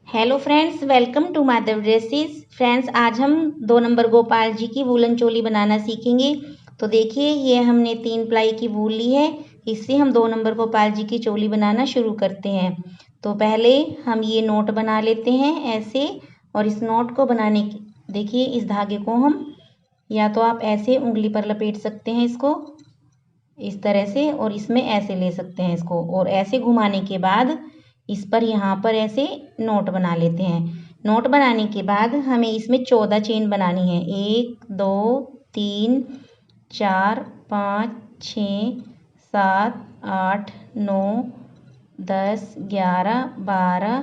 Hello friends, welcome to Madhav dresses. Friends, आज हम 2 number Gopal ji की वूलन चोली बनाना सीखेंगे। तो देखिए, ये हमने 3 प्लाई की वूल ली है। इससे हम 2 नंबर गोपाल जी की चोली बनाना शुरू करते हैं। तो पहले हम ये नोट बना लेते हैं ऐसे। और इस नोट को बनाने की देखिए, इस धागे को हम या तो आप ऐसे उंगली पर लपेट सकते हैं इसको इस तरह से, और इसमें ऐसे ले सकते हैं इसको, और ऐसे घुमाने के बाद इस पर यहाँ पर ऐसे नोट बना लेते हैं। नोट बनाने के बाद हमें इसमें 14 चेन बनानी है। 1 2 3 4 5 6 7 8 9 10 11 12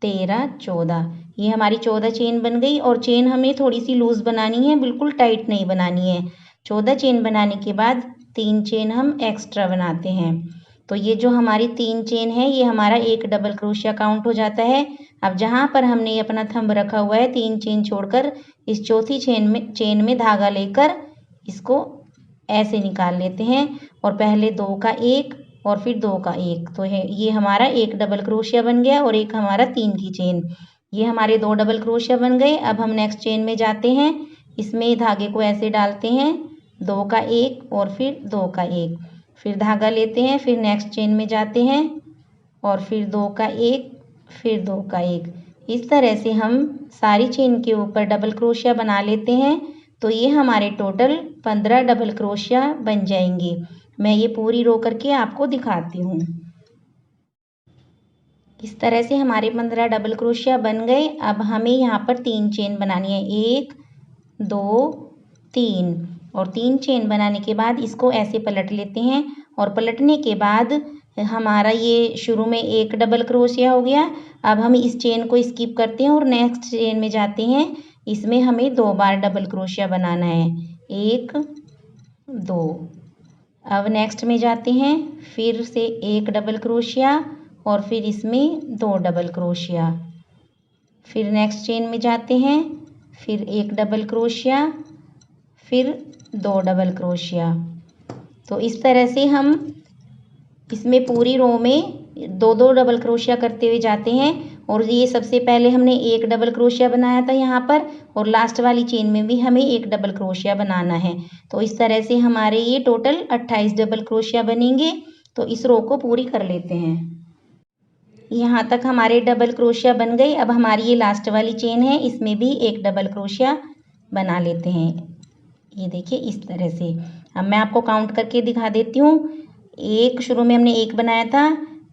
13 14। ये हमारी 14 चेन बन गई। और चेन हमें थोड़ी सी लूज बनानी है, बिल्कुल टाइट नहीं बनानी है। 14 चेन बनाने के बाद 3 चेन हम एक्स्ट्रा बनाते हैं। तो ये जो हमारी 3 चेन है, ये हमारा एक डबल क्रोशिया काउंट हो जाता है। अब जहाँ पर हमने अपना थंब रखा हुआ है, 3 चेन छोड़कर इस चौथी चेन में धागा लेकर इसको ऐसे निकाल लेते हैं। और पहले 2 का 1 और फिर 2 का 1, तो है ये हमारा एक डबल क्रोशिया बन गया। और एक हमारा 3 की चेन, ये हमारे 2 डबल क्रोशिया बन गए। अब हम नेक्स्ट चेन में जाते हैं, इसमें धागे को ऐसे डालते हैं, 2 का 1 और फिर 2 का 1, फिर धागा लेते हैं, फिर नेक्स्ट चेन में जाते हैं और फिर 2 का 1 फिर 2 का 1। इस तरह से हम सारी चेन के ऊपर डबल क्रोशिया बना लेते हैं। तो ये हमारे टोटल 15 डबल क्रोशिया बन जाएंगे। मैं ये पूरी रो करके आपको दिखाती हूँ। इस तरह से हमारे 15 डबल क्रोशिया बन गए। अब हमें यहाँ पर 3 चेन बनानी है, 1 2 3। और 3 चेन बनाने के बाद इसको ऐसे पलट लेते हैं। और पलटने के बाद हमारा ये शुरू में एक डबल क्रोशिया हो गया। अब हम इस चेन को स्किप करते हैं और नेक्स्ट चेन में जाते हैं। इसमें हमें 2 बार डबल क्रोशिया बनाना है, 1 2। अब नेक्स्ट में जाते हैं, फिर से एक डबल क्रोशिया और फिर इसमें 2 डबल क्रोशिया। फिर नेक्स्ट चेन में जाते हैं, फिर एक डबल क्रोशिया, फिर 2 डबल क्रोशिया। तो इस तरह से हम इसमें पूरी रो में 2 डबल क्रोशिया करते हुए जाते हैं। और ये सबसे पहले हमने एक डबल क्रोशिया बनाया था यहाँ पर, और लास्ट वाली चेन में भी हमें एक डबल क्रोशिया बनाना है। तो इस तरह से हमारे ये टोटल 28 डबल क्रोशिया बनेंगे। तो इस रो को पूरी कर लेते हैं। यहाँ तक हमारे डबल क्रोशिया बन गई। अब हमारी ये लास्ट वाली चेन है, इसमें भी एक डबल क्रोशिया बना लेते हैं। ये देखिए इस तरह से। अब मैं आपको काउंट करके दिखा देती हूँ। एक शुरू में हमने एक बनाया था,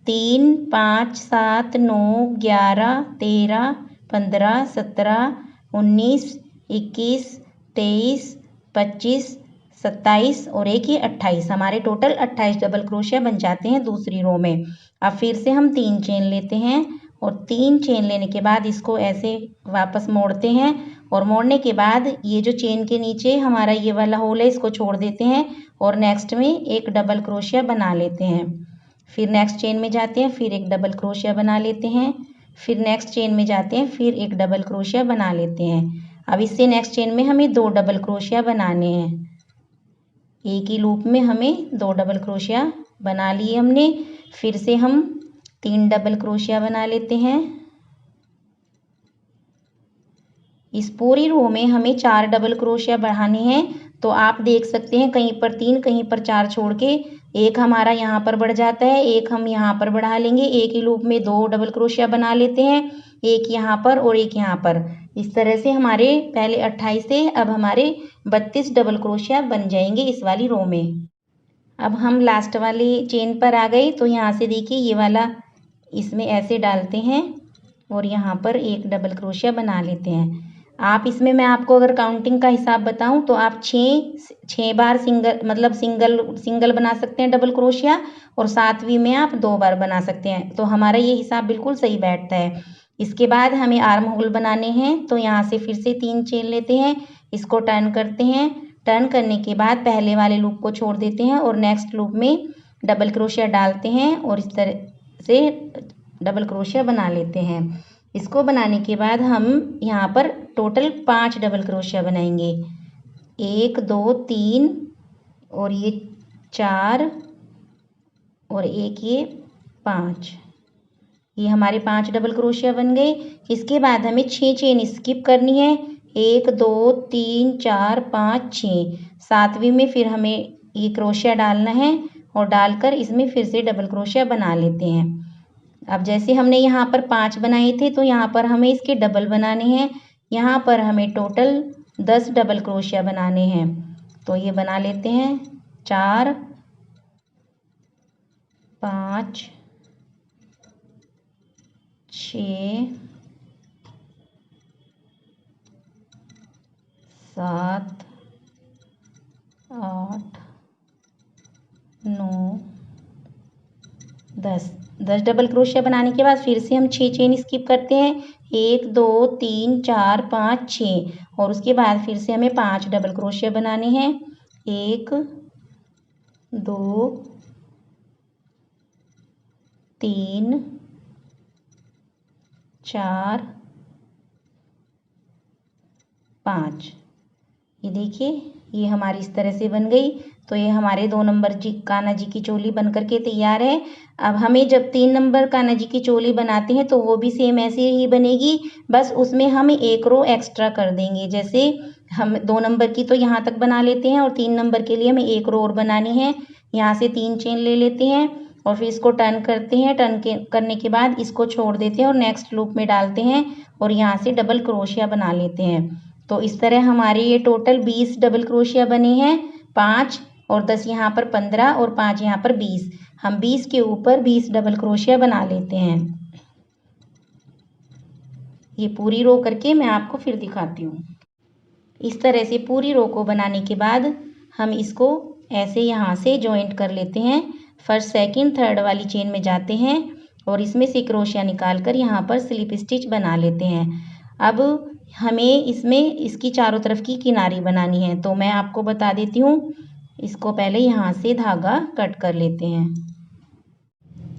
3 5 7 9 11 13 15 17 19 21 23 25 27 और एक ये 28। हमारे टोटल 28 डबल क्रोशिया बन जाते हैं दूसरी रो में। अब फिर से हम 3 चेन लेते हैं और 3 चेन लेने के बाद इसको ऐसे वापस मोड़ते हैं। और मोड़ने के बाद ये जो चेन के नीचे हमारा ये वाला होल है, इसको छोड़ देते हैं और नेक्स्ट में एक डबल क्रोशिया बना लेते हैं। फिर नेक्स्ट चेन में जाते हैं, फिर एक डबल क्रोशिया बना लेते हैं, फिर नेक्स्ट चेन में जाते हैं, फिर एक डबल क्रोशिया बना लेते हैं। अब इससे नेक्स्ट चेन में हमें 2 डबल क्रोशिया बनाने हैं। एक ही लूप में हमें 2 डबल क्रोशिया बना लिए हमने। फिर से हम 3 डबल क्रोशिया बना लेते हैं। इस पूरी रो में हमें 4 डबल क्रोशिया बढ़ाने हैं। तो आप देख सकते हैं, कहीं पर 3 कहीं पर 4 छोड़ के एक हमारा यहाँ पर बढ़ जाता है, एक हम यहाँ पर बढ़ा लेंगे। एक ही लूप में 2 डबल क्रोशिया बना लेते हैं, एक यहाँ पर और एक यहाँ पर। इस तरह से हमारे पहले 28 से अब हमारे 32 डबल क्रोशिया बन जाएंगे इस वाली रो में। अब हम लास्ट वाली चेन पर आ गए। तो यहाँ से देखिए, ये वाला इसमें ऐसे डालते हैं और यहाँ पर एक डबल क्रोशिया बना लेते हैं। आप इसमें मैं आपको अगर काउंटिंग का हिसाब बताऊं तो आप 6 बार सिंगल बना सकते हैं डबल क्रोशिया, और 7वीं में आप 2 बार बना सकते हैं। तो हमारा ये हिसाब बिल्कुल सही बैठता है। इसके बाद हमें आर्म होल बनाने हैं। तो यहाँ से फिर से 3 चेन लेते हैं, इसको टर्न करते हैं। टर्न करने के बाद पहले वाले लूप को छोड़ देते हैं और नेक्स्ट लूप में डबल क्रोशिया डालते हैं और इस तरह से डबल क्रोशिया बना लेते हैं। इसको बनाने के बाद हम यहाँ पर टोटल 5 डबल क्रोशिया बनाएंगे, 1 2 3 और ये 4 और एक ये 5। ये हमारे 5 डबल क्रोशिया बन गए। इसके बाद हमें 6 चेन स्किप करनी है। 1 2 3 4 5 6। सातवीं में फिर हमें ये क्रोशिया डालना है और डालकर इसमें फिर से डबल क्रोशिया बना लेते हैं। अब जैसे हमने यहाँ पर 5 बनाए थे तो यहाँ पर हमें इसके डबल बनाने हैं। यहाँ पर हमें टोटल 10 डबल क्रोशिया बनाने हैं। तो ये बना लेते हैं 4 5 6 7 8 9 10 डबल क्रोशिया बनाने के बाद फिर से हम 6 चेन स्किप करते हैं। 1 2 3 4 5 6 और उसके बाद फिर से हमें 5 डबल क्रोशिया बनाने हैं। 1 2 3 4 5। ये देखिए ये हमारी इस तरह से बन गई। तो ये हमारे 2 नंबर कान्हा जी की चोली बन करके तैयार है। अब हमें जब 3 नंबर कान्हा जी की चोली बनाते हैं तो वो भी सेम ऐसे ही बनेगी, बस उसमें हम 1 रो एक्स्ट्रा कर देंगे। जैसे हम 2 नंबर की तो यहाँ तक बना लेते हैं और 3 नंबर के लिए हमें 1 रो और बनानी है। यहाँ से 3 चेन ले लेते हैं और फिर इसको टर्न करते हैं। करने के बाद इसको छोड़ देते हैं और नेक्स्ट लूप में डालते हैं और यहाँ से डबल क्रोशिया बना लेते हैं। तो इस तरह हमारे ये टोटल 20 डबल क्रोशिया बने हैं। 5 और 10 यहाँ पर 15 और 5 यहाँ पर 20। हम 20 के ऊपर 20 डबल क्रोशिया बना लेते हैं। ये पूरी रो करके मैं आपको फिर दिखाती हूँ। इस तरह से पूरी रो को बनाने के बाद हम इसको ऐसे यहाँ से जॉइंट कर लेते हैं। फर्स्ट सेकंड थर्ड वाली चेन में जाते हैं और इसमें से क्रोशिया निकाल कर यहाँ पर स्लिप स्टिच बना लेते हैं। अब हमें इसमें इसकी चारों तरफ की किनारी बनानी है तो मैं आपको बता देती हूँ। इसको पहले यहाँ से धागा कट कर लेते हैं।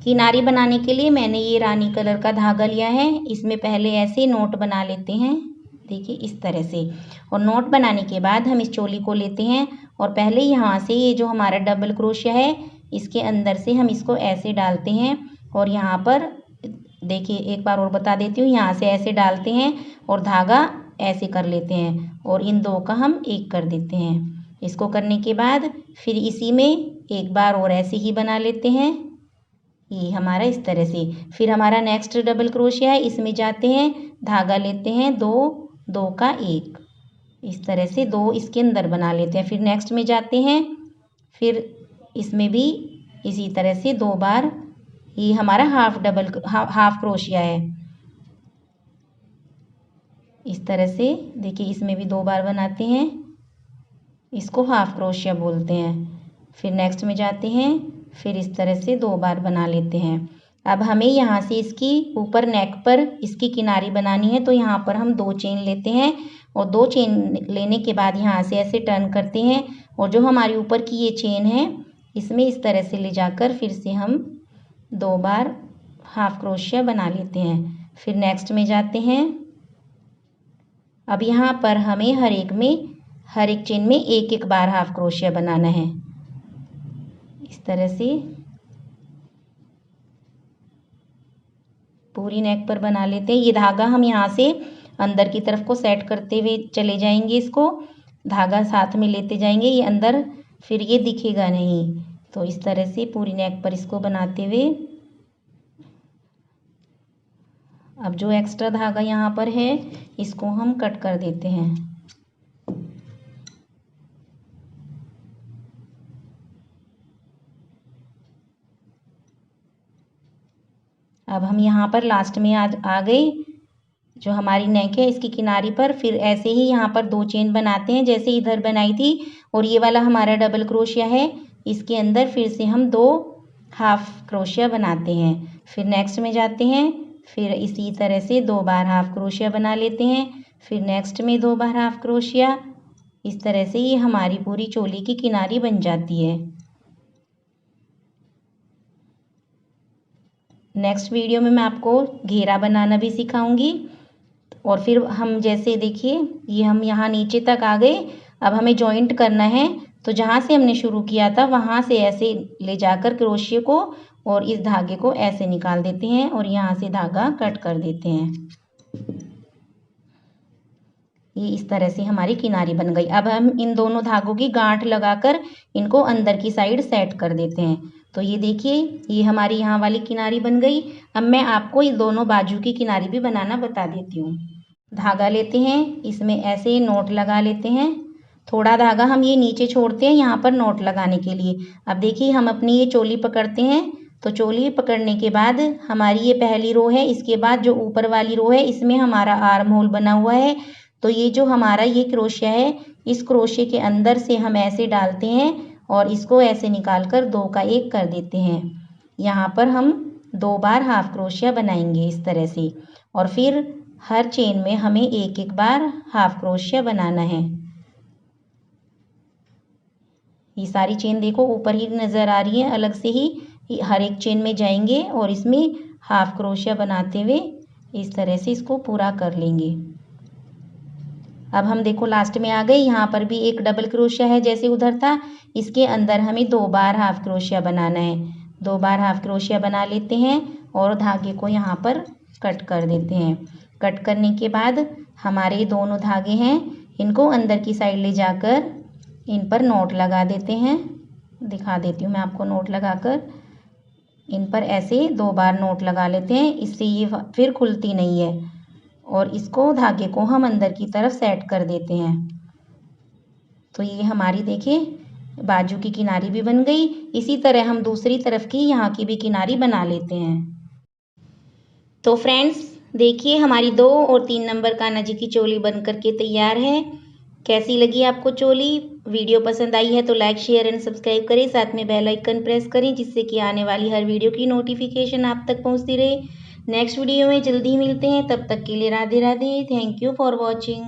किनारी बनाने के लिए मैंने ये रानी कलर का धागा लिया है। इसमें पहले ऐसे नोट बना लेते हैं, देखिए इस तरह से। और नोट बनाने के बाद हम इस चोली को लेते हैं और पहले यहाँ से ये जो हमारा डबल क्रोशिया है इसके अंदर से हम इसको ऐसे डालते हैं और यहाँ पर देखिए एक बार और बता देती हूँ, यहाँ से ऐसे डालते हैं और धागा ऐसे कर लेते हैं और इन दो का हम एक कर देते हैं। इसको करने के बाद फिर इसी में एक बार और ऐसे ही बना लेते हैं, ये हमारा इस तरह से। फिर हमारा नेक्स्ट डबल क्रोशिया है, इसमें जाते हैं, धागा लेते हैं दो, दो का एक, इस तरह से दो इसके अंदर बना लेते हैं। फिर नेक्स्ट में जाते हैं, फिर इसमें भी इसी तरह से 2 बार, ये हमारा हाफ क्रोशिया है। इस तरह से देखिए इसमें भी 2 बार बनाते हैं, इसको हाफ क्रोशिया बोलते हैं। फिर नेक्स्ट में जाते हैं, फिर इस तरह से 2 बार बना लेते हैं। अब हमें यहाँ से इसकी ऊपर नेक पर इसकी किनारी बनानी है तो यहाँ पर हम 2 चेन लेते हैं और 2 चेन लेने के बाद यहाँ से ऐसे टर्न करते हैं और जो हमारी ऊपर की ये चेन है इसमें इस तरह से ले जाकर फिर से हम 2 बार हाफ क्रोशिया बना लेते हैं। फिर नेक्स्ट में जाते हैं। अब यहाँ पर हमें हर एक चेन में एक एक बार हाफ क्रोशिया बनाना है, इस तरह से पूरी नेक पर बना लेते हैं। ये धागा हम यहाँ से अंदर की तरफ को सेट करते हुए चले जाएंगे, इसको धागा साथ में लेते जाएंगे, ये अंदर फिर ये दिखेगा नहीं। तो इस तरह से पूरी नेक पर इसको बनाते हुए अब जो एक्स्ट्रा धागा यहाँ पर है इसको हम कट कर देते हैं। अब हम यहाँ पर लास्ट में आ गए, जो हमारी नेक है इसकी किनारी पर। फिर ऐसे ही यहाँ पर 2 चेन बनाते हैं जैसे इधर बनाई थी और ये वाला हमारा डबल क्रोशिया है, इसके अंदर फिर से हम 2 हाफ क्रोशिया बनाते हैं। फिर नेक्स्ट में जाते हैं, फिर इसी तरह से 2 बार हाफ क्रोशिया बना लेते हैं। फिर नेक्स्ट में 2 बार हाफ क्रोशिया, इस तरह से ये हमारी पूरी चोली की किनारी बन जाती है। नेक्स्ट वीडियो में मैं आपको घेरा बनाना भी सिखाऊंगी। और फिर हम जैसे देखिए ये हम यहाँ नीचे तक आ गए। अब हमें जॉइंट करना है तो जहाँ से हमने शुरू किया था वहाँ से ऐसे ले जाकर क्रोशिया को और इस धागे को ऐसे निकाल देते हैं और यहाँ से धागा कट कर देते हैं। ये इस तरह से हमारी किनारी बन गई। अब हम इन दोनों धागों की गांठ लगाकर इनको अंदर की साइड सेट कर देते हैं। तो ये देखिए, ये हमारी यहाँ वाली किनारी बन गई। अब मैं आपको इस दोनों बाजू की किनारी भी बनाना बता देती हूँ। धागा लेते हैं, इसमें ऐसे नोट लगा लेते हैं। थोड़ा धागा हम ये नीचे छोड़ते हैं यहाँ पर नोट लगाने के लिए। अब देखिए, हम अपनी ये चोली पकड़ते हैं। तो चोली पकड़ने के बाद हमारी ये पहली रो है, इसके बाद जो ऊपर वाली रो है इसमें हमारा आर्म होल बना हुआ है। तो ये जो हमारा ये क्रोशिया है, इस क्रोशिया के अंदर से हम ऐसे डालते हैं और इसको ऐसे निकाल कर 2 का 1 कर देते हैं। यहाँ पर हम 2 बार हाफ क्रोशिया बनाएंगे इस तरह से, और फिर हर चेन में हमें एक एक बार हाफ क्रोशिया बनाना है। ये सारी चेन देखो ऊपर ही नज़र आ रही है, अलग से ही हर एक चेन में जाएंगे और इसमें हाफ क्रोशिया बनाते हुए इस तरह से इसको पूरा कर लेंगे। अब हम देखो लास्ट में आ गए। यहाँ पर भी एक डबल क्रोशिया है जैसे उधर था, इसके अंदर हमें 2 बार हाफ क्रोशिया बनाना है। 2 बार हाफ क्रोशिया बना लेते हैं और धागे को यहाँ पर कट कर देते हैं। कट करने के बाद हमारे दोनों धागे हैं, इनको अंदर की साइड ले जाकर इन पर नोट लगा देते हैं। दिखा देती हूँ मैं आपको नोट लगाकर। इन पर ऐसे 2 बार नोट लगा लेते हैं, इससे ये फिर खुलती नहीं है। और इसको धागे को हम अंदर की तरफ सेट कर देते हैं। तो ये हमारी देखिए बाजू की किनारी भी बन गई। इसी तरह हम दूसरी तरफ की यहाँ की भी किनारी बना लेते हैं। तो फ्रेंड्स देखिए, हमारी 2 और 3 नंबर कान्हा जी की चोली बन करके तैयार है। कैसी लगी आपको चोली? वीडियो पसंद आई है तो लाइक, शेयर एंड सब्सक्राइब करें। साथ में बेल आइकन प्रेस करें जिससे कि आने वाली हर वीडियो की नोटिफिकेशन आप तक पहुंचती रहे। नेक्स्ट वीडियो में जल्दी मिलते हैं, तब तक के लिए Radhe Radhe. Thank you for watching.